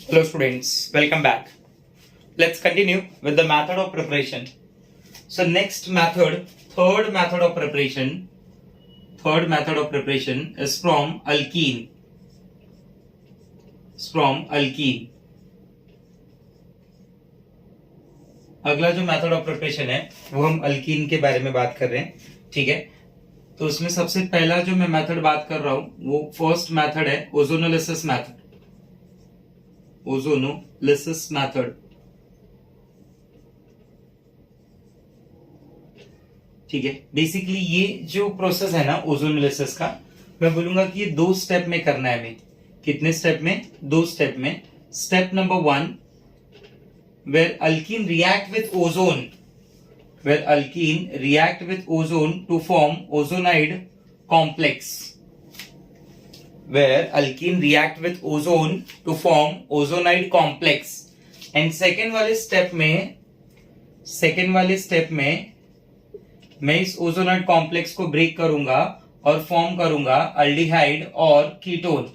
Hello students, welcome back. Let's continue with the method of preparation. So next method, third method of preparation is from alkene. अगला जो method of preparation है वो हम alkyne के बारे में बात कर रहे हैं, ठीक है। तो उसमें सबसे पहला जो मैं मेथड बात कर रहा हूं वो फर्स्ट मेथड है ओजोनोलिसिस मेथड, ठीक है। बेसिकली ये जो प्रोसेस है ना ओजोनोलिसिस का, मैं बोलूंगा कि ये 2 स्टेप में करना है हमें। कितने स्टेप में? 2 स्टेप में। Step number 1, where alkene react with ozone to form ozonide complex. And second वाले स्टेप में मैं इस ओजोनाइड कॉम्प्लेक्स को ब्रेक करूंगा और फॉर्म करूंगा अल्डिहाइड और कीटोन।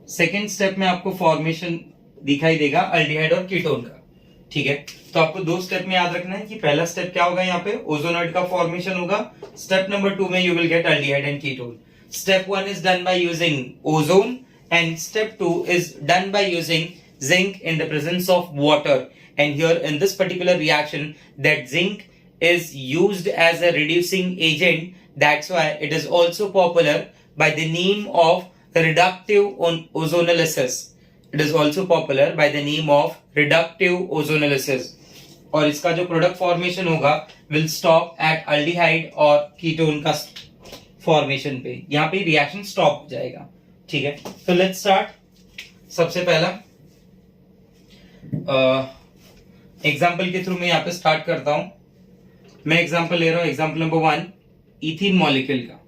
सेकेंड स्टेप में आपको फॉर्मेशन दिखाई देगा अल्डिहाइड और कीटोन का, ठीक है। तो आपको 2 स्टेप में याद रखना है कि पहला स्टेप क्या होगा, यहाँ पे ओजोनाइड का फॉर्मेशन होगा। स्टेप नंबर 2 में you will gate aldehyde and ketone. Step 1 is done by using ozone and step 2 is done by using zinc in the presence of water. And here in this particular reaction that zinc is used as a reducing agent. That's why it is also popular by the name of reductive ozonolysis. और इसका जो product formation होगा will stop at aldehyde और ketone का formation पे, यहाँ पे reaction stop हो जाएगा, ठीक है। तो लेट्स स्टार्ट। सबसे पहला एग्जाम्पल के थ्रू मैं यहाँ पे स्टार्ट करता हूं। मैं एग्जांपल ले रहा हूं, एग्जांपल नंबर 1 इथीन मॉलिक्यूल का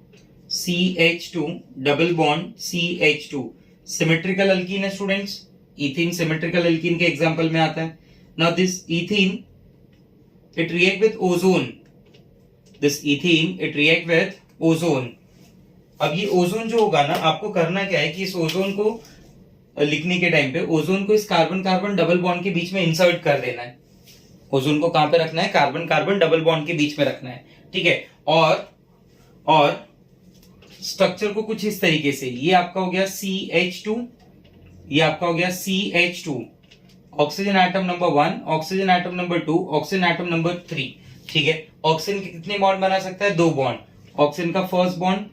CH2 double bond CH2 symmetrical alkyne है स्टूडेंट्स। इथीन सिमेट्रिकल अल्कीन के एग्जांपल में आता है। Now this ethene it react with ozone. अब ये ओजोन जो होगा ना, आपको करना क्या है कि इस ओजोन को लिखने के टाइम पे ओजोन को इस कार्बन कार्बन डबल बॉन्ड के बीच में इंसर्ट कर देना है। ओजोन को कहां पे रखना है? कार्बन कार्बन डबल बॉन्ड के बीच में रखना है, ठीक है। और स्ट्रक्चर को कुछ इस तरीके से, ये आपका हो गया CH2, ये आपका हो गया CH2, oxygen atom number 1, oxygen atom number 2, oxygen atom number 3, ठीक है। ऑक्सीजन के कितने बॉन्ड बना सकता है? 2 बॉन्ड। ऑक्सीजन का first bond,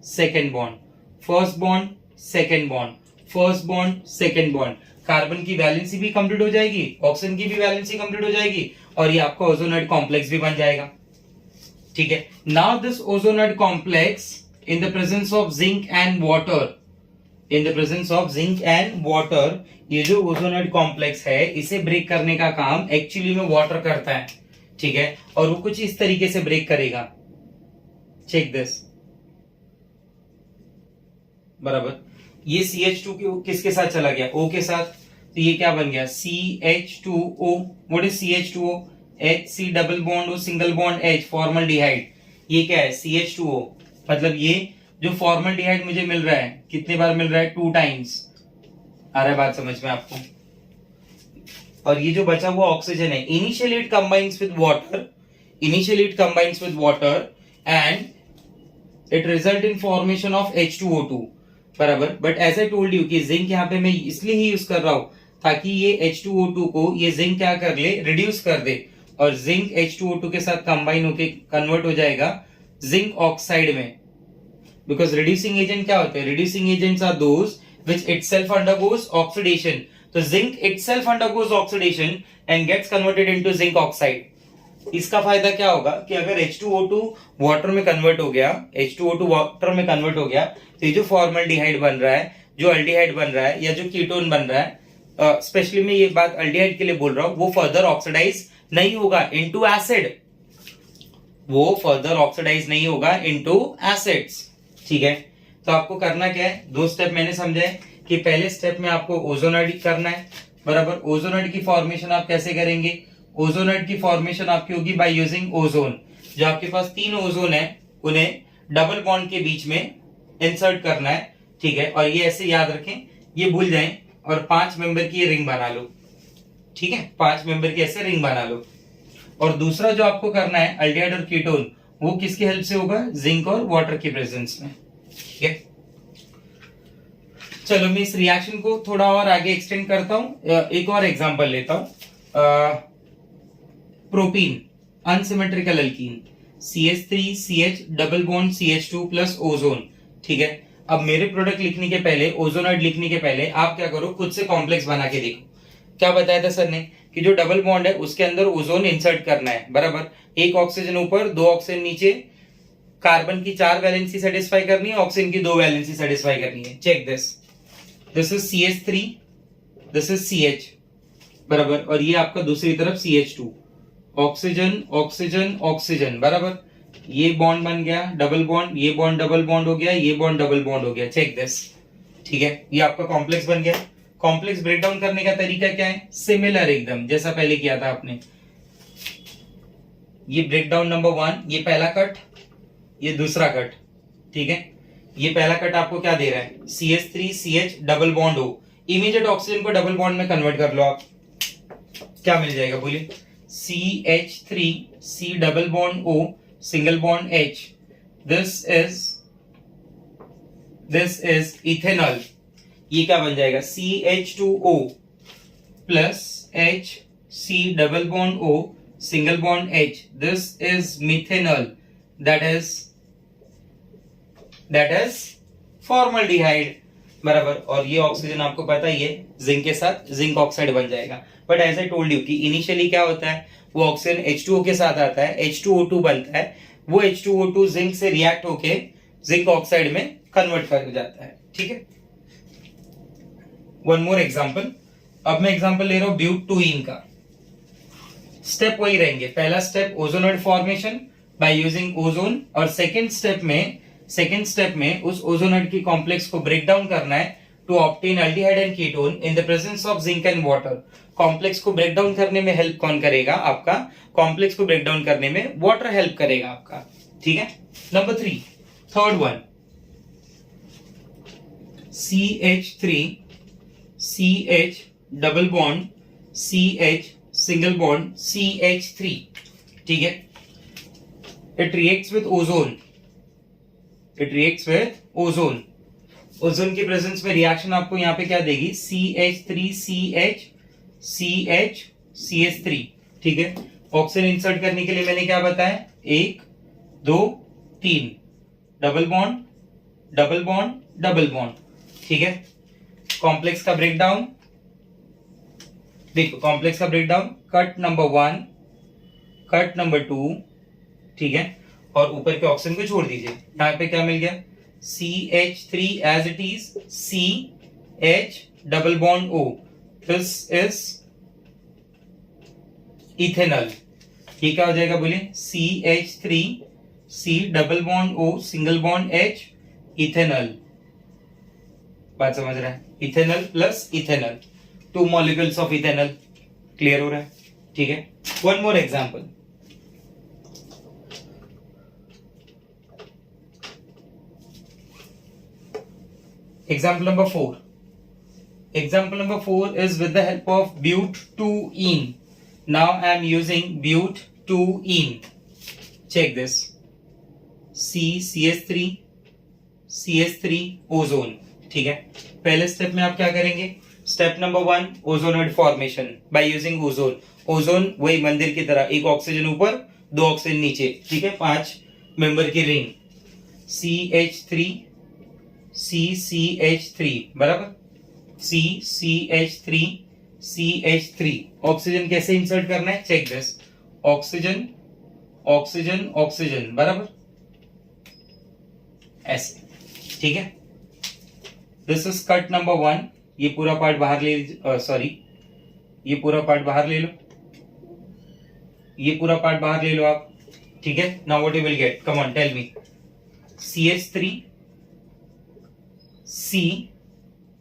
second bond, first bond, second bond, first bond, second bond. Carbon की वैलेंसी भी कंप्लीट हो जाएगी, ऑक्सीजन की भी वैलेंसी कंप्लीट हो जाएगी, और ये आपका ओजोनाइड कॉम्प्लेक्स भी बन जाएगा, ठीक है। Now this ozonide complex in the presence of zinc and water, ये जो ओजोनाइड कॉम्प्लेक्स है इसे ब्रेक करने का काम एक्चुअली में वाटर करता है, ठीक है। और वो कुछ इस तरीके से ब्रेक करेगा। चेक दिस, बराबर। ये CH2 किसके साथ चला गया? O के साथ। तो ये क्या बन गया? CH2O। What is CH2O? HC double bond O single bond H, formaldehyde. ये क्या है? CH2O। मतलब ये जो फॉर्मल्डिहाइड मुझे मिल रहा है, कितने बार मिल रहा है? 2 टाइम्स। आ रहा है बात समझ में आपको? और ये जो बचा हुआ ऑक्सीजन है, initially it combines with water and it result in formation of H2O2, बराबर। But as I told you कि जिंक यहाँ पे मैं इसलिए ही यूज कर रहा हूं ताकि ये H2O2 को ये जिंक क्या कर ले? रिड्यूस कर दे, और जिंक H2O2 के साथ कंबाइन होके कन्वर्ट हो जाएगा जिंक ऑक्साइड में। बिकॉज रिड्यूसिंग एजेंट क्या होते हैं? Reducing agents are those which itself undergoes oxidation. तो zinc itself undergoes oxidation and gets converted into zinc oxide. इसका फायदा क्या होगा कि अगर H2O2 वाटर में कन्वर्ट हो गया, तो ये जो फॉर्मल्डिहाइड बन रहा है, जो अल्डिहाइड बन रहा है, या जो कीटोन बन रहा है, स्पेशली मैं ये बात अल्डिहाइड के लिए बोल रहा हूं, वो फर्दर ऑक्सीडाइज नहीं होगा इनटू एसिड्स, ठीक है। तो आपको करना क्या है? 2 स्टेप मैंने समझाए कि पहले स्टेप में आपको ओजोनाइड करना है, बराबर। ओजोनाइड की फॉर्मेशन आप कैसे करेंगे? ओजोनाइड की फॉर्मेशन आपकी होगी बाय यूजिंग ओजोन। जो आपके पास 3 ओजोन है उन्हें डबल बॉन्ड के बीच में इंसर्ट करना है, ठीक है, और ये ऐसे याद रखें, ये भूल जाएं, और 5 मेंबर की रिंग बना लो। ठीक है, 5 मेंबर की ऐसे रिंग बना लो। और दूसरा जो आपको करना है अल्डिहाइड और कीटोन, वो किसकी हेल्प से होगा? जिंक और वाटर की प्रेजेंस में। ठीक है, चलो मैं इस रिएक्शन को थोड़ा और आगे एक्सटेंड करता हूं। एक और एग्जांपल लेता हूं। Propene unsymmetrical alkyne, CH3CH double bond CH2 plus ozone. ठीक है, अब मेरे प्रोडक्ट लिखने के पहले, ओजोनाइड लिखने के पहले आप क्या करो, खुद से कॉम्प्लेक्स बना के देखो। क्या बताया था सर ने कि जो डबल बॉन्ड है उसके अंदर ओजोन इंसर्ट करना है, बराबर। एक ऑक्सीजन ऊपर, 2 ऑक्सीजन नीचे, कार्बन की 4 वैलेंसी सेटिस्फाई करनी है, ऑक्सीजन की 2 वैलेंसी सेटिस्फाई करनी है। Check this is CH3, this is CH, बराबर, और ये आपका दूसरी तरफ CH2, ऑक्सीजन ऑक्सीजन ऑक्सीजन, बराबर। ये बॉन्ड बन गया डबल बॉन्ड, ये बॉन्ड डबल बॉन्ड हो गया, ये बॉन्ड डबल बॉन्ड हो गया। Check this. ठीक है, ये आपका कॉम्प्लेक्स बन गया। कॉम्प्लेक्स ब्रेक डाउन करने का तरीका क्या है? सिमिलर, एकदम जैसा पहले किया था आपने। ये ब्रेक डाउन नंबर 1, ये पहला कट, ये दूसरा कट। ठीक है, ये पहला कट आपको क्या दे रहा है? CH3CH डबल बॉन्ड हो, इमीडिएट ऑक्सीजन को डबल बॉन्ड में कन्वर्ट कर लो आप। क्या मिल जाएगा बोलिए? CH3C double bond O single bond H, this is ethanol. ये क्या बन जाएगा? CH2O plus HC double bond O single bond H, this is methanol, that is formaldehyde, बराबर। और ये ऑक्सीजन आपको पता ही है, जिंक के साथ जिंक ऑक्साइड बन जाएगा। But as I told you कि इनिशियली क्या होता है, वो ऑक्सीजन H2O के साथ आता है, H2O2 बनता है, वो H2O2 जिंक से रिएक्ट होके जिंक ऑक्साइड में कन्वर्ट कर जाता है। ठीक है, वन मोर एग्जांपल। अब मैं एग्जांपल ले रहा हूं ब्यूटूइन का। स्टेप वही रहेंगे, पहला step ozonide formation by using ozone, और सेकेंड स्टेप में उस ओजोनॉइड की कॉम्प्लेक्स को ब्रेक डाउन करना है to obtain aldehyde and ketone in the presence of zinc and water. Complex को ब्रेक डाउन करने में हेल्प कौन करेगा? आपका कॉम्प्लेक्स को ब्रेक डाउन करने में वाटर हेल्प करेगा आपका। ठीक है, number 3, third one, CH3CH double bond CH single bond CH3। ठीक है, it reacts with ozone। Ozone की प्रेजेंस में रिएक्शन आपको यहाँ पे क्या देगी? CH3CH ठीक है, ऑक्सीजन इंसर्ट करने के लिए मैंने क्या बताया? 1 2 3, double bond double bond double bond. ठीक है, कॉम्प्लेक्स का ब्रेकडाउन देखो, कॉम्प्लेक्स का breakdown, cut number 1, cut number 2, ठीक है, और ऊपर के ऑक्सीजन को छोड़ दीजिए। यहाँ पे क्या मिल गया? CH3 as it is, CH double bond O, this is ethanol. ये क्या हो जाएगा बोलिए? CH3C double bond O single bond H, ethanol. बात समझ रहा है? Ethanol plus ethanol, 2 molecules of ethanol. Clear हो रहा है? ठीक है, one more example. Example number 4. Example number 4 is with the help of butene. Now I am using butene. Check this. CH3 ozone. ठीक है, पहले स्टेप में आप क्या करेंगे? Step number 1, ozonide formation by using ozone. Ozone वही मंदिर की तरह, एक ऑक्सीजन ऊपर 2 ऑक्सीजन नीचे। ठीक है, 5 मेंबर की रिंग, CH3 बराबर, CH3 ऑक्सीजन कैसे इंसर्ट करना है? Check this, oxygen oxygen oxygen, बराबर, ऐसे। ठीक है, दिस इज कट नंबर 1। ये पूरा पार्ट बाहर ले, सॉरी, ये पूरा पार्ट बाहर ले लो, ये पूरा पार्ट बाहर ले लो आप। ठीक है, now what you will get? Come on, tell me.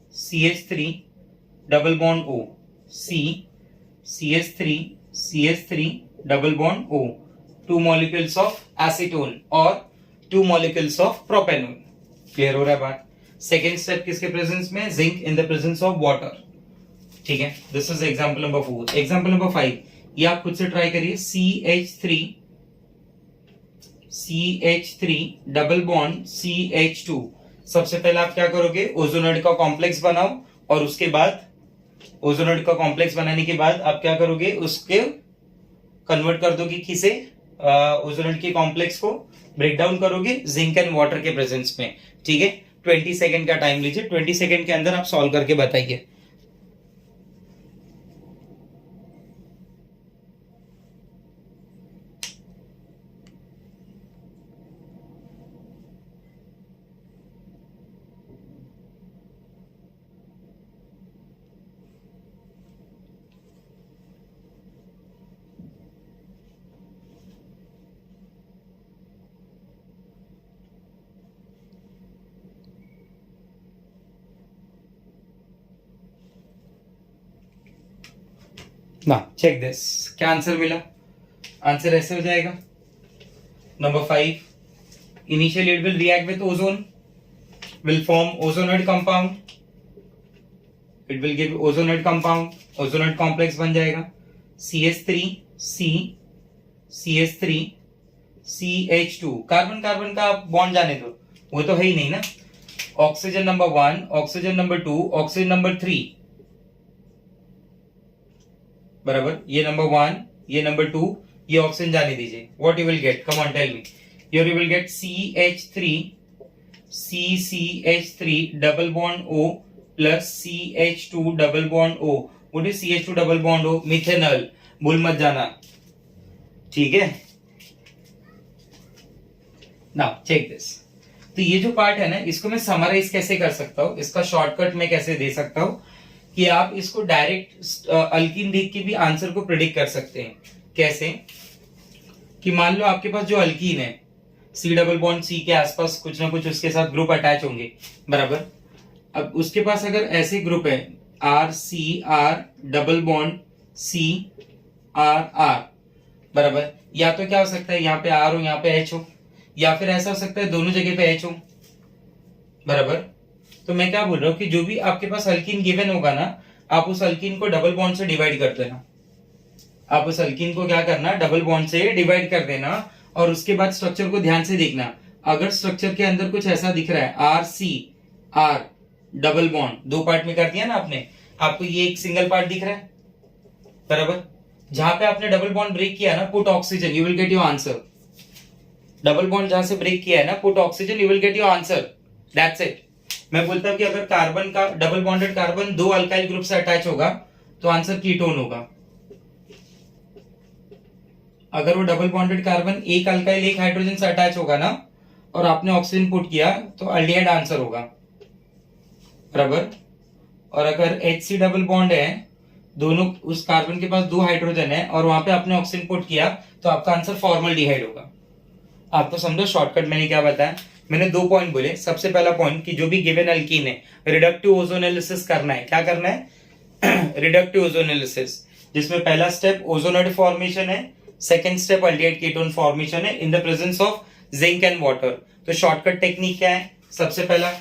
CH3 double bond O, CH3 double bond O, 2 molecules of acetone और 2 मॉलिक्यूल्स ऑफ प्रोपेनोन। क्लियर हो रहा है बात? सेकेंड स्टेप किसके प्रेजेंस में, zinc in the presence of water. ठीक है, this is example number 4। Example number 5 ये आप खुद से ट्राई करिए। CH3 double bond CH2। सबसे पहले आप क्या करोगे, ओजोनॉइड का कॉम्प्लेक्स बनाओ, और उसके बाद ओजोनॉइड का कॉम्प्लेक्स बनाने के बाद आप क्या करोगे, उसके कन्वर्ट कर दोगे किसे, ओजोनॉइड के कॉम्प्लेक्स को ब्रेक डाउन करोगे जिंक एंड वाटर के प्रेजेंस में। ठीक है, 20 सेकेंड का टाइम लीजिए, 20 सेकेंड के अंदर आप सॉल्व करके बताइए। ना चेक दिस, क्या आंसर मिला, आंसर ऐसे हो जाएगा। Number 5, initially it will react with ozone, will form ozonide compound, it will give ozonide compound, ozonide complex बन जाएगा CH3 कार्बन कार्बन का बॉन्ड जाने दो, वो तो है ही नहीं ना। Oxygen number 1, oxygen number 2, oxygen number 3, बराबर, ये नंबर 1, ये नंबर 2, ये ऑक्सीजन जाने दीजिए। What you will get, come on tell me. Here you will get CH3 double bond O plus CH2 double bond O। What is CH2 double bond O, methanol, भूल मत जाना। ठीक है, now check this. तो ये जो part है ना, इसको मैं समराइज कैसे कर सकता हूं, इसका शॉर्टकट मैं कैसे दे सकता हूं कि आप इसको डायरेक्ट अल्कीन देख के भी आंसर को प्रिडिक्ट कर सकते हैं। कैसे कि मान लो आपके पास जो अल्कीन है, C डबल बॉन्ड C के आसपास कुछ ना कुछ उसके साथ ग्रुप अटैच होंगे, बराबर। अब उसके पास अगर ऐसे ग्रुप है RCR डबल बॉन्ड CRR, बराबर, या तो क्या हो सकता है, यहाँ पे R हो, यहाँ पे H हो, या फिर ऐसा हो सकता है दोनों जगह पे H हो, बराबर। तो मैं क्या बोल रहा हूँ कि जो भी आपके पास अल्कीन गिवन होगा ना, आप उस अल्कीन को डबल बॉन्ड से डिवाइड कर देना। आप उस अल्कीन को क्या करना, डबल बॉन्ड से डिवाइड कर देना, और उसके बाद स्ट्रक्चर को ध्यान से देखना। अगर स्ट्रक्चर के अंदर कुछ ऐसा दिख रहा है, RCR डबल बॉन्ड, दो पार्ट में कर दिया ना आपने, आपको ये एक सिंगल पार्ट दिख रहा है, बराबर। जहां पे आपने डबल बॉन्ड ब्रेक किया ना, put oxygen, you will get your answer. Double bond जहां से ब्रेक किया है ना, put oxygen, you will get your answer, that's it. मैं बोलता हूं कि अगर कार्बन का डबल बॉन्डेड कार्बन दो अल्काइल ग्रुप से अटैच होगा तो आंसर कीटोन होगा। अगर वो डबल बॉन्डेड कार्बन एक अल्काइल एक हाइड्रोजन से अटैच होगा ना, और आपने ऑक्सीजन पुट किया, तो अल्डिहाइड आंसर होगा, बराबर। और अगर HC डबल बॉन्ड है, दोनों उस कार्बन के पास दो हाइड्रोजन है, और वहां पे आपने ऑक्सीजन पुट किया, तो आपका आंसर फॉर्मल्डिहाइड होगा। आप तो समझो शॉर्टकट मैंने क्या बताया, मैंने 2 पॉइंट बोले। सबसे पहला पॉइंट कि जो भी गिवन अल्कीन है, रिडक्टिव ओजोनेलिसिस करना है। क्या करना है रिडक्टिव ओजोनेलिसिस, जिसमें पहला स्टेप ओजोनॉइड फॉर्मेशन है, second step aldehyde ketone formation है in the presence of zinc and water. तो शॉर्टकट टेक्निक क्या है, सबसे पहला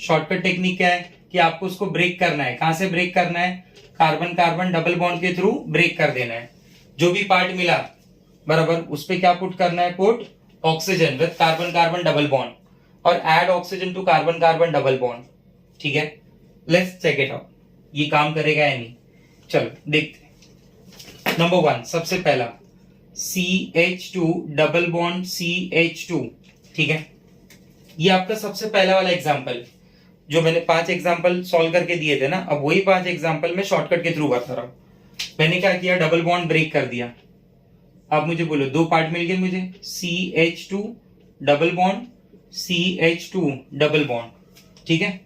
शॉर्टकट टेक्निक क्या है कि आपको उसको ब्रेक करना है। कहां से ब्रेक करना है, कार्बन कार्बन डबल बॉन्ड के थ्रू ब्रेक कर देना है। जो भी पार्ट मिला, बराबर, उस पे क्या पुट करना है, put oxygen with carbon carbon double bond, और add oxygen to carbon carbon double bond. ठीक है, लेट्स चेक इट आउट, ये काम करेगा या नहीं, चलो देखते हैं। नंबर 1, सबसे पहला CH2 डबल बॉन्ड CH2। ठीक है, ये आपका सबसे पहला वाला एग्जांपल, जो मैंने 5 एग्जांपल सॉल्व करके दिए थे ना, अब वही 5 एग्जांपल मैं शॉर्टकट के थ्रू बता रहा हूं। मैंने क्या किया, डबल बॉन्ड ब्रेक कर दिया। आप मुझे बोलो, 2 पार्ट मिल गए मुझे, CH2 double bond CH2 double bond. ठीक है,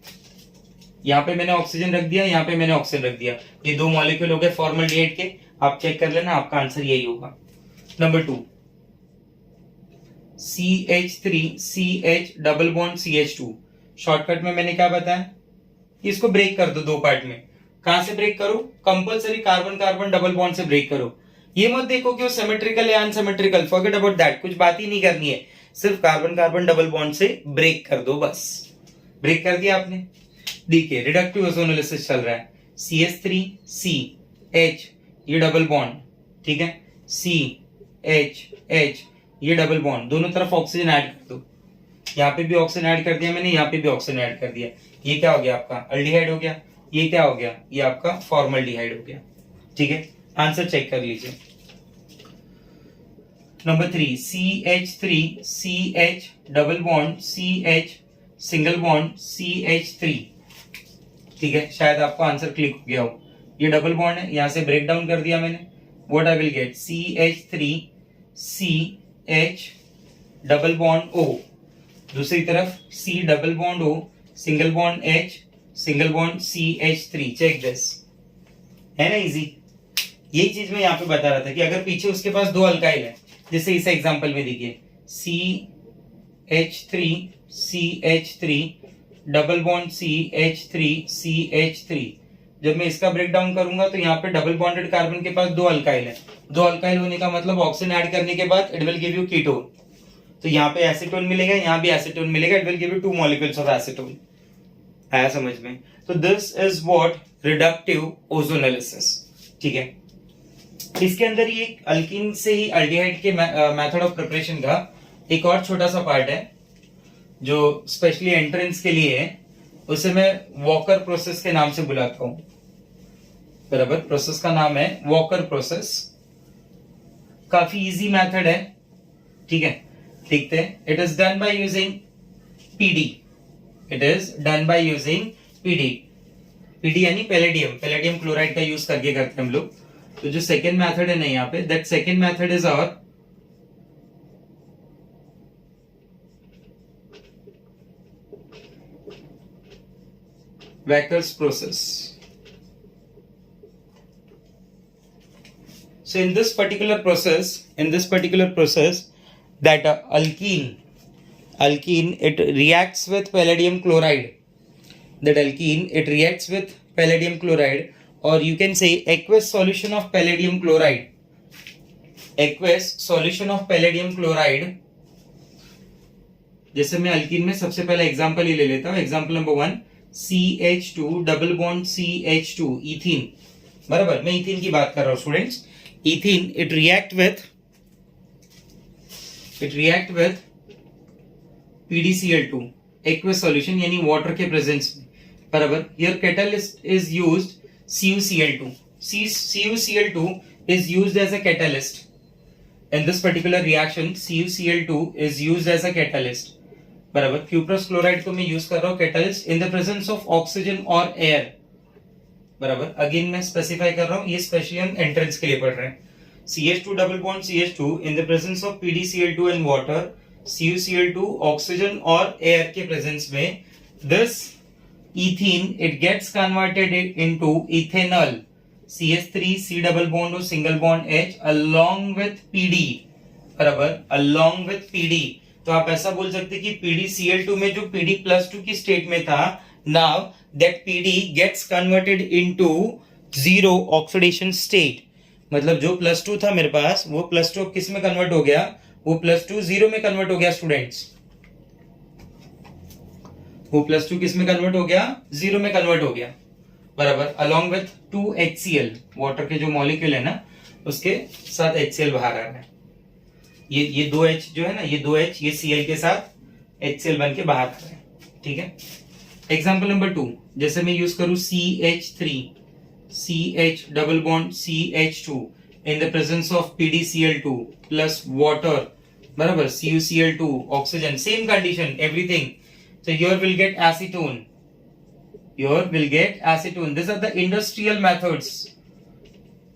यहाँ पे मैंने ऑक्सीजन रख दिया, यहाँ पे मैंने ऑक्सीजन रख दिया, ये 2 मॉलिक्यूल हो गए फॉर्मल्डिहाइड के। आप चेक कर लेना, आपका आंसर यही होगा। Number 2, CH3 CH double bond CH2। Shortcut में मैंने क्या बताया, इसको ब्रेक कर दो 2 पार्ट में। कहां से ब्रेक करो, compulsory carbon carbon double bond से ब्रेक करो। ये मत देखो कि वो सिमेट्रिकल या अनसिमेट्रिकल, फॉरगेट अबाउट दैट, कुछ बात ही नहीं करनी है, सिर्फ कार्बन कार्बन डबल बॉन्ड से ब्रेक कर दो बस। ब्रेक कर दिया आपने। देखिए रिडक्टिव ओजोनोलिसिस चल रहा है, CH3CH ये डबल बॉन्ड, ठीक है, CHH ये डबल बॉन्ड, दोनों तरफ ऑक्सीजन ऐड कर दो। यहाँ पे भी ऑक्सीजन ऐड कर दिया मैंने, यहाँ पे भी ऑक्सीजन ऐड कर दिया। ये क्या हो गया आपका अल्डिहाइड हो गया। ये क्या हो गया, ये आपका फॉर्मल्डिहाइड हो गया। ठीक है, आंसर चेक कर लीजिए। Number 3 CH3CH double bond CH single bond CH3। ठीक है, शायद आपको आंसर क्लिक हो गया हो। ये डबल बॉन्ड है, यहां से ब्रेक डाउन कर दिया मैंने। What I will get CH3CH double bond O, दूसरी तरफ C double bond O single bond H single bond CH3। Check this, है ना इजी। यही चीज मैं यहाँ पे बता रहा था कि अगर पीछे उसके पास दो अल्काइल है, जैसे इस एग्जांपल में देखिए CH3CH3 डबल बॉन्ड CH3CH3, जब मैं इसका ब्रेक डाउन करूंगा तो यहाँ पे डबल बॉन्डेड कार्बन के पास दो अल्काइल है। दो अल्काइल होने का मतलब ऑक्सीजन ऐड करने के बाद it will give you ketone. तो यहाँ पे एसीटोन मिलेगा, यहाँ भी एसीटोन मिलेगा, it will give you 2 molecules of acetone. आया समझ में? तो this is what reductive ozonolysis. ठीक है, इसके अंदर ये अल्कीन से ही अल्डिहाइड के मेथड ऑफ प्रिपरेशन का एक और छोटा सा पार्ट है जो स्पेशली एंट्रेंस के लिए है, उसे मैं वॉकर प्रोसेस के नाम से बुलाता हूं। बराबर, प्रोसेस का नाम है वॉकर प्रोसेस। काफी इजी मेथड है, ठीक है, देखते हैं। It is done by using PD. It is done by using PD. PD यानी पैलेडियम क्लोराइड का यूज करके करते हैं हम लोग। तो जो सेकेंड मेथड है ना यहाँ पे, that second method is our Wacker's process. So in this particular process, that alkene, it reacts with palladium chloride. That alkene, it reacts with palladium chloride, or you can say aqueous solution of palladium chloride. Aqueous solution of palladium chloride. जैसे मैं alkyne में सबसे पहला example ही ले लेता हूं। Example number 1, CH2 double bond CH2 ethene. बराबर, मैं इथीन की बात कर रहा हूं students. Ethene it react with PDCl2 aqueous solution यानी वाटर के प्रेजेंस में। बराबर, here catalyst is used CuCl2। CuCl2 is used as a catalyst. In this particular reaction, CuCl2 is used as a catalyst. बराबर, cuprous chloride को मैं use कर रहा हूं catalyst in the presence of oxygen और air. बराबर, again मैं specify कर रहा हूं, ये स्पेशली हम एंट्रेंस के लिए पढ़ रहे हैं। CH2 double bond CH2 in the presence of PDCl2 and water, CuCl2 oxygen और एयर के प्रेजेंस में, this ethene it gets converted into ethanol CH3C double bond और single bond H along with PD। बराबर, along with PD। तो आप ऐसा बोल सकते कि PDCl2 में जो PD+2 की स्टेट में था, now that PD gets converted into zero oxidation state. मतलब जो +2 था मेरे पास, वो +2 किस में कन्वर्ट हो गया? वो +2 जीरो में कन्वर्ट हो गया स्टूडेंट्स। वो +2 किस में कन्वर्ट हो गया? जीरो में कन्वर्ट हो गया। बराबर, अलॉन्ग विथ 2HCl, वाटर के जो मॉलिक्यूल है ना, उसके साथ HCl बाहर आ रहा है। ये 2H जो है ना, ये 2H ये Cl के साथ HCl बन के बाहर आ रहा है। ठीक है, एग्जाम्पल नंबर 2, जैसे मैं यूज करूं CH3CH double bond CH2 in the presence of PDCl2 plus water. बराबर, CuCl2 oxygen, same condition everything. So here we'll get acetone. These are the industrial methods.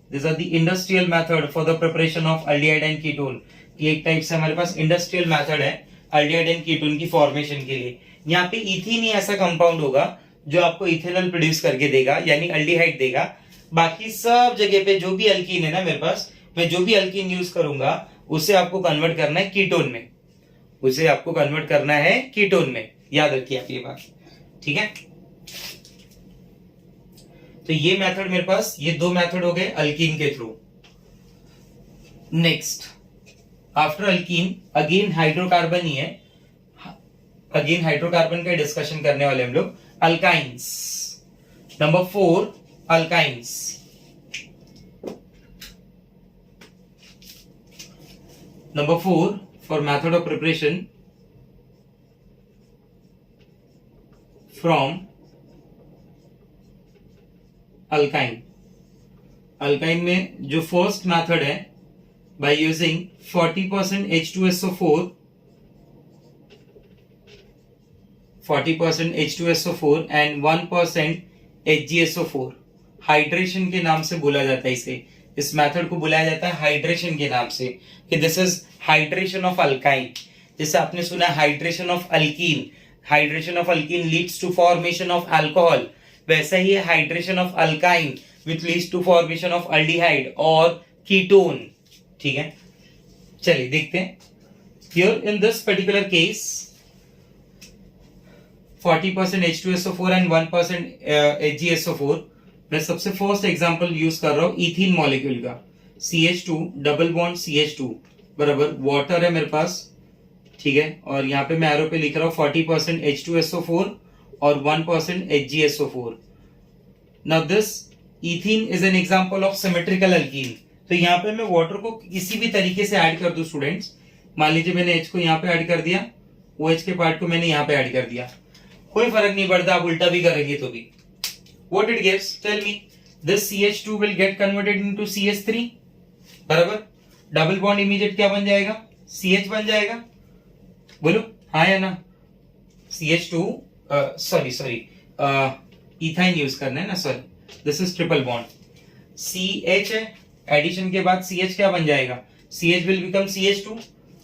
These are the industrial method for the preparation of aldehyde and ketone. ये एक type से हमारे पास industrial method है aldehyde and ketone की formation के लिए। यहाँ पे इथीन ही ऐसा कंपाउंड होगा जो आपको इथेनॉल प्रोड्यूस करके देगा, यानी अल्डिहाइड देगा। बाकी सब जगह पे जो भी अल्कीन है ना मेरे पास, मैं जो भी अल्कीन यूज करूंगा उसे आपको कन्वर्ट करना है कीटोन में। याद रखिए आप ये बात, ठीक है। तो ये मेथड मेरे पास, ये 2 मेथड हो गए अल्कीन के through. Next, after alkene again hydrocarbon ही है। अगेन हाइड्रोकार्बन का डिस्कशन करने वाले हम लोग. Alkynes. Number 4 alkynes. Number 4 for method of preparation from alkyne. Alkyne में जो फर्स्ट मेथड है by using 40% H2SO4 and 1% HgSO4 hydration के नाम से बोला जाता है इसे. इस मेथड को बुलाया जाता है हाइड्रेशन के नाम से कि this is hydration of alkyne. जैसे आपने सुना hydration of alkene. Hydration of alkene leads to formation of alcohol. वैसा ही है hydration of alkyne which leads to formation of aldehyde और कीटोन. ठीक है, चलिए देखते हैं. Here in this particular case 40% H2SO4 and 1% HgSO4. मैं सबसे फर्स्ट एग्जांपल यूज कर रहा हूं इथीन मॉलिक्यूल का. CH2 डबल बॉन्ड CH2 बराबर वाटर है मेरे पास. ठीक है, और यहाँ पे मैं एरो पे लिख रहा हूं 40% H2SO4 और 1% HgSO4. Now this ethene is an example of symmetrical alkyne. तो यहाँ पे मैं वाटर को किसी भी तरीके से ऐड कर दूं स्टूडेंट्स. मान लीजिए मैंने H को यहाँ पे ऐड कर दिया, OH के पार्ट को मैंने यहाँ पे ऐड कर दिया, कोई फर्क नहीं पड़ता. आप उल्टा भी करेंगे तो भी. What it gives? Tell me. This CH2 will get converted into CH3. बराबर. डबल बॉन्ड इमीडिएट क्या बन जाएगा? CH बन जाएगा. बोलो हाँ या ना? CH2 सॉरी इथाइन यूज करना है ना. Sorry, this is triple bond. CH है, एडिशन के बाद CH क्या बन जाएगा? CH will become CH2.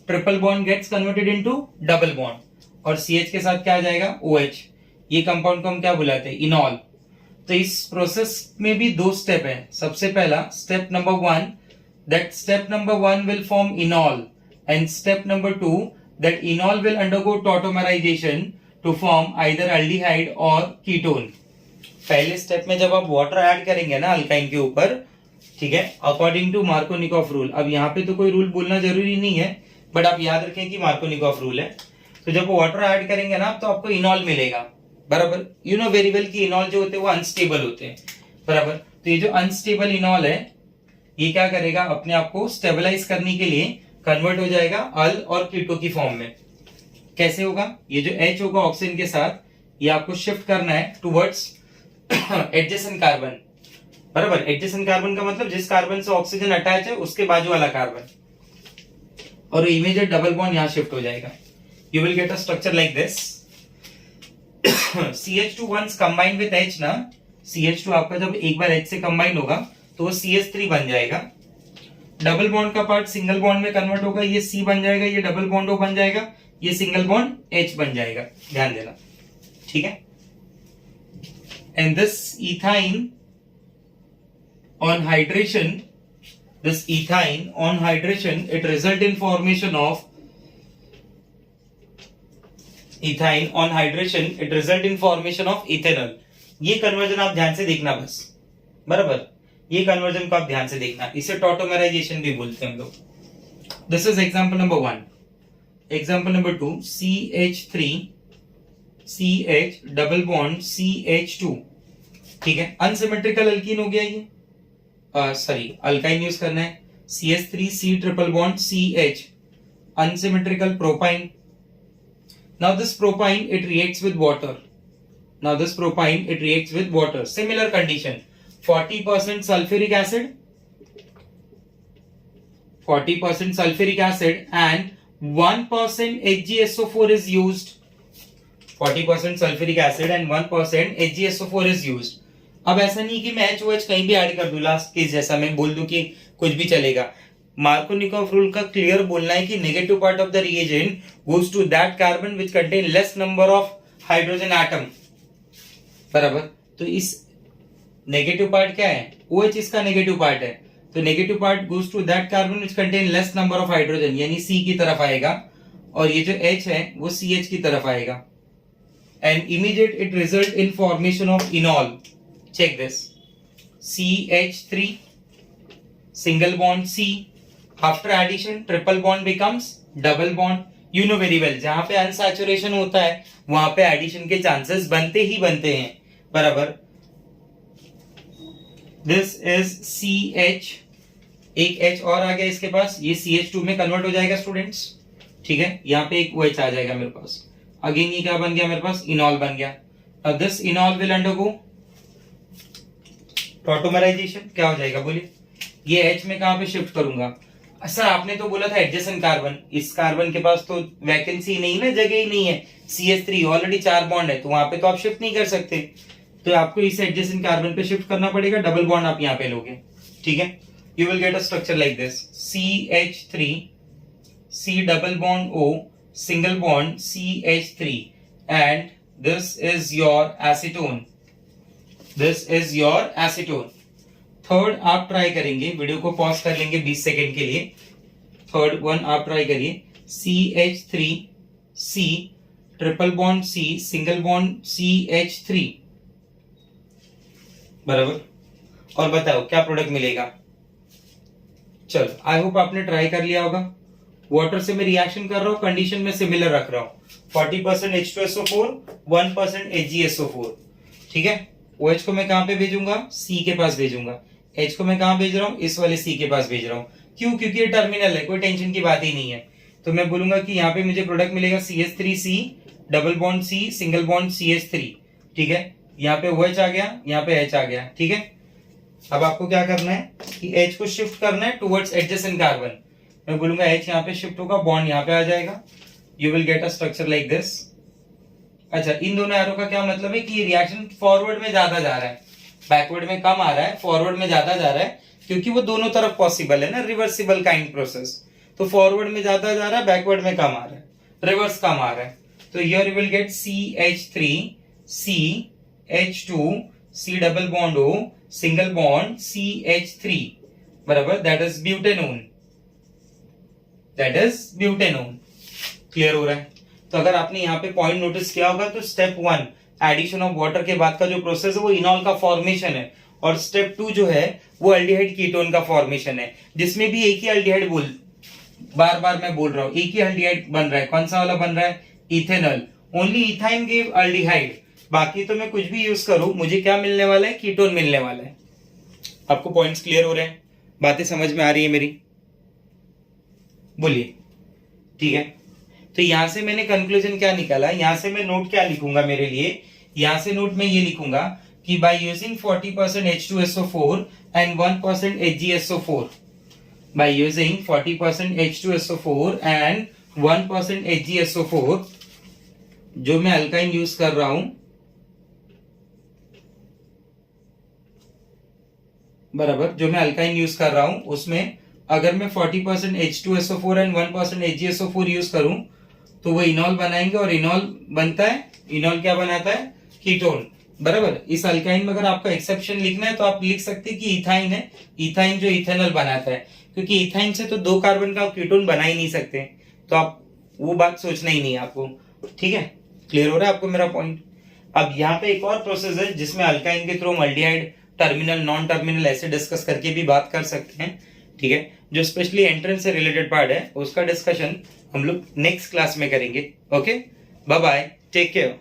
Triple bond gets converted into double bond और CH के साथ क्या आ जाएगा? OH. ये कंपाउंड को हम क्या बुलाते हैं? इनॉल. तो इस प्रोसेस में भी दो स्टेप है. सबसे पहला step number 1, that step number 1 will form enol and step number 2 that enol will undergo tautomerization to form either aldehyde or ketone. पहले स्टेप में जब आप वाटर ऐड करेंगे ना अल्काइन के ऊपर, ठीक है, अकॉर्डिंग टू मार्कोनिकॉफ रूल. अब यहाँ पे तो कोई रूल बोलना जरूरी नहीं है, बट आप याद रखें कि मार्कोनिकॉफ रूल है. तो जब वाटर ऐड करेंगे ना तो आपको इनॉल मिलेगा. बराबर. यू नो वेरी वेल कि इनॉल जो होते हैं वो अनस्टेबल होते हैं. बराबर. तो ये जो अनस्टेबल इनॉल है ये क्या करेगा? अपने आप को स्टेबलाइज करने के लिए कन्वर्ट हो जाएगा अल और कीटो की फॉर्म में. कैसे होगा? ये जो H होगा ऑक्सीजन के साथ, ये आपको शिफ्ट करना है टुवर्ड्स एडजेसेंट कार्बन. बराबर. एडजेसेंट कार्बन का मतलब जिस कार्बन से ऑक्सीजन अटैच है उसके बाजू वाला कार्बन, और इमीडिएट डबल बॉन्ड यहां शिफ्ट हो जाएगा. You will get a structure like this. CH2 once combined with H ना, CH2 आपका जब एक बार H से कंबाइन होगा तो वो CH3 बन जाएगा. डबल बॉन्ड का पार्ट सिंगल बॉन्ड में कन्वर्ट होगा, ये C बन जाएगा, ये डबल बॉन्ड O बन जाएगा, ये सिंगल बॉन्ड H बन जाएगा. ध्यान देना. ठीक है. And this ethyne on hydration, it result in formation of ethyne on hydration, it result in formation of ethanol. ये कन्वर्जन आप ध्यान से देखना बस. बराबर. ये कन्वर्जन को आप ध्यान से देखना. इसे टॉटोमराइजेशन भी बोलते हैं हम लोग. This is example number 1. Example number 2, CH3 CH double bond CH2. ठीक है, अनसिमेट्रिकल अल्कीन हो गया ये. सॉरी, अल्काइन यूज करना है. CH3C triple bond CH, unsymmetrical propyne. Now this propyne it reacts with water. Similar condition. 40% sulfuric acid and 1% HgSO4 is used. 40% sulfuric acid and 1% HgSO4 is used. अब ऐसा नहीं कि मैं HOH कहीं भी add कर दूं. लास्ट केस जैसा मैं बोल दूं कि कुछ भी चलेगा. मार्कोनिकॉफ रूल का क्लियर बोलना है कि negative part of the reagent goes to that carbon which contain less number of hydrogen atom. बराबर. तो इस नेगेटिव पार्ट क्या है? OH इसका नेगेटिव पार्ट है. तो negative part goes to that carbon which contain less number of hydrogen, यानी C की तरफ आएगा, और ये जो H है वो CH की तरफ आएगा. And immediate it result in formation of enol. Check this. CH3 single bond C. After addition, triple bond becomes double bond. You know very well, जहां पे अनसैचुरेशन होता है वहां पे एडिशन के चांसेस बनते ही बनते हैं, बराबर। दिस इज सी एच, एक एच और आ गया इसके पास, ये CH2 में कन्वर्ट हो जाएगा स्टूडेंट्स, ठीक है। यहाँ पे एक OH आ जाएगा मेरे पास, अगेन ये क्या बन गया मेरे पास, इनॉल बन गया। अब दिस इनॉल विल अंडरगो टॉटोमराइजेशन, क्या हो जाएगा बोलिए, ये H में कहां पे शिफ्ट करूंगा। सर आपने तो बोला था एडजेसेंट कार्बन, इस कार्बन के पास तो वैकेंसी नहीं ना, जगह ही नहीं है, CH3 ऑलरेडी 4 बॉन्ड है, तो वहां पे तो आप शिफ्ट नहीं कर सकते, तो आपको इस एडजेसेंट कार्बन पे शिफ्ट करना पड़ेगा, डबल बॉन्ड आप यहाँ पे लोगे, ठीक है। You will get a structure like this, CH3 C double bond O single bond CH3 and this is your acetone, this is your acetone। Third आप ट्राई करेंगे, वीडियो को पॉज कर लेंगे 20 सेकेंड के लिए, थर्ड वन आप try करिए, CH3C triple bond C single bond CH3, बराबर। और बताओ क्या प्रोडक्ट मिलेगा। चलो आई होप आपने ट्राई कर लिया होगा। वाटर से मैं रिएक्शन कर रहा हूं, कंडीशन में सिमिलर रख रहा हूं, 40% H2SO4 1% HgSO4, ठीक है। OH को मैं कहां पे भेजूंगा, C के पास भेजूंगा, H को मैं कहां भेज रहा हूं, इस वाले C के पास भेज रहा हूं, क्यों, क्योंकि ये टर्मिनल है, कोई टेंशन की बात ही नहीं है। तो मैं बोलूंगा कि यहाँ पे मुझे प्रोडक्ट मिलेगा CH3C double bond C single bond CH3, ठीक है। यहाँ पे OH आ गया, यहाँ पे H आ गया, ठीक है। अब आपको क्या करना है कि H को शिफ्ट करना है टुवर्ड्स एडजेसेंट कार्बन, मैं बोलूंगा H यहाँ पे शिफ्ट होगा, बॉन्ड यहाँ पे आ जाएगा, you will get a structure like this. अच्छा, इन दोनों एरो का क्या मतलब है कि ये रिएक्शन फॉरवर्ड में ज्यादा जा रहा है, बैकवर्ड में कम आ रहा है, फॉरवर्ड में ज्यादा जा रहा है, क्योंकि वो दोनों तरफ पॉसिबल है ना, रिवर्सिबल काइंड प्रोसेस। तो फॉरवर्ड में ज्यादा जा रहा है, बैकवर्ड में कम आ रहा है, रिवर्स कम आ रहा है। तो here you will get CH3 C H2 C double bond O single bond CH3, बराबर, that is butanone, that is butanone. Clear हो रहा है। तो अगर आपने यहाँ पे पॉइंट नोटिस किया होगा तो स्टेप 1 एडिशन ऑफ वाटर के बाद का जो प्रोसेस है वो इनॉल का फॉर्मेशन है, और स्टेप 2 जो है वो अल्डिहाइड कीटोन का फॉर्मेशन है, जिसमें भी एक ही अल्डिहाइड बार बार मैं बोल रहा हूं, एक ही अल्डिहाइड बन रहा है। कौन सा वाला बन रहा है, ethanol, only ethyne give aldehyde, बाकी तो मैं कुछ भी यूज करूं मुझे क्या मिलने वाला है, कीटोन मिलने वाला है। आपको पॉइंट्स क्लियर हो रहे हैं, बातें समझ में आ रही है मेरी, बोलिए, ठीक है। तो यहां से मैंने कंक्लूजन क्या निकाला, यहां से मैं नोट क्या लिखूंगा मेरे लिए, यहां से नोट में ये लिखूंगा कि by using 40% H2SO4 and 1% HgSO4, by using 40% H2SO4 and 1% HgSO4, जो मैं अल्काइन यूज कर रहा हूं, बराबर, जो मैं अल्काइन यूज कर रहा हूं उसमें अगर मैं 40% H2SO4 एंड 1% HgSO4 यूज करूं तो वो इनॉल बनाएंगे, और इनॉल बनता है, इनॉल क्या बनाता है, कीटोन, बराबर। इस अल्काइन में अगर आपको एक्सेप्शन लिखना है तो आप लिख सकते हैं कि इथाइन है, इथाइन जो इथेनॉल बनाता है, क्योंकि इथाइन से तो 2 कार्बन का कीटोन बना ही नहीं सकते, तो आप वो बात सोचना ही नहीं है आपको, ठीक है। क्लियर हो रहा है आपको मेरा पॉइंट। अब यहाँ पे एक और प्रोसेस है जिसमें अल्काइन के through aldehyde terminal non terminal ऐसे डिस्कस करके भी बात कर सकते हैं, ठीक है। जो स्पेशली एंट्रेंस से रिलेटेड पार्ट है उसका डिस्कशन हम लोग नेक्स्ट क्लास में करेंगे। Okay, bye bye, take care.